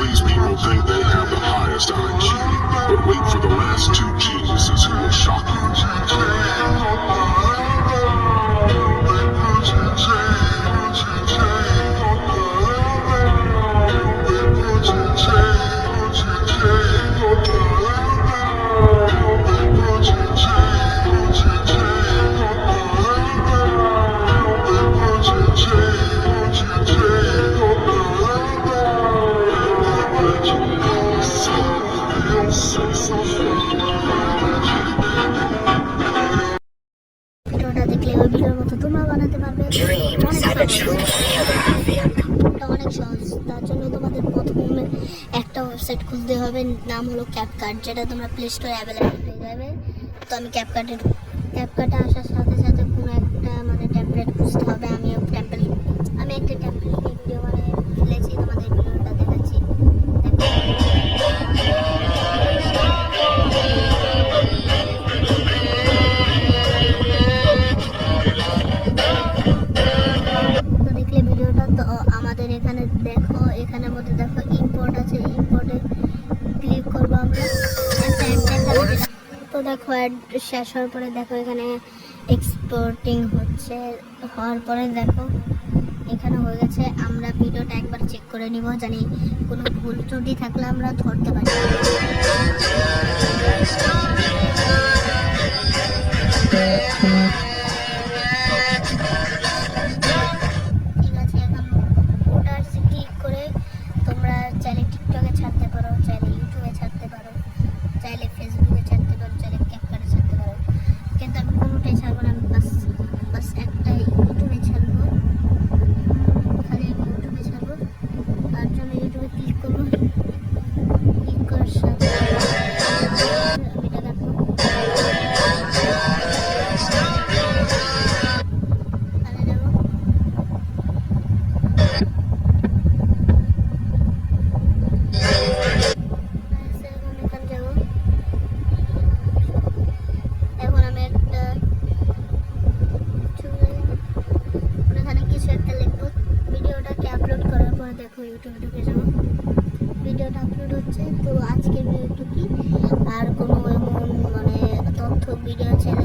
these people think they have the highest IQ, but wait for the last two geniuses who will shock you. ভিডিওটা দেখলে ওই ভিডিওর মতো তোমরা বানাতে পারবে। অনেক সহজ। তার জন্য তোমাদের প্রথমে একটা ওয়েবসাইট খুলতে হবে, নাম হলো ক্যাপকাট, যেটা তোমরা প্লে স্টোরে অ্যাভেলেবল পেয়ে যাবে। তো আমি ক্যাপকাটে আসার সাথে সাথে কোনো একটা টেমপ্লেট খুঁজতে হবে। আমি একটা টেমপ্লেট ভিডিও ফেলেছি, তোমাদের ভিডিওটা দেখাচ্ছি। আমাদের এখানে দেখো, এখানের মধ্যে দেখো ইম্পোর্ট আছে, ইম্পোর্টে ক্লিক করবো আমরা। তো দেখো অ্যাড শেষ হওয়ার পরে দেখো এখানে এক্সপোর্টিং হচ্ছে, হওয়ার পরে দেখো এখানে হয়ে গেছে। আমরা ভিডিওটা একবার চেক করে নিব, জানি কোনো ভুল ত্রুটি থাকলে আমরা ধরতে পারি। চাইলে টিকটকে ছাড়তে পারো, চাইলে ইউটিউবে ছাড়তে পারো, চাইলে ফেসবুকে ছাড়তে পারো, চাইলে ক্যাপকাটে ছাড়তে পারো, কিন্তু আমি কোনোটাই ছাড়বো না। আমি বাস একটা ইউটিউবে ছাড়বো, খালি আমি ইউটিউবে ছাড়বো। তার জন্য ইউটিউবে ক্লিক করবো, ক্লিক করার সাথে আমি এটা কাটবো। দেখো ইউটিউবে ঢুকে যাবো, ভিডিওটা আপলোড হচ্ছে। তো আজকের ভিডিওটুকুই, আর কোনো এমন তথ্য ভিডিও চ্যানেল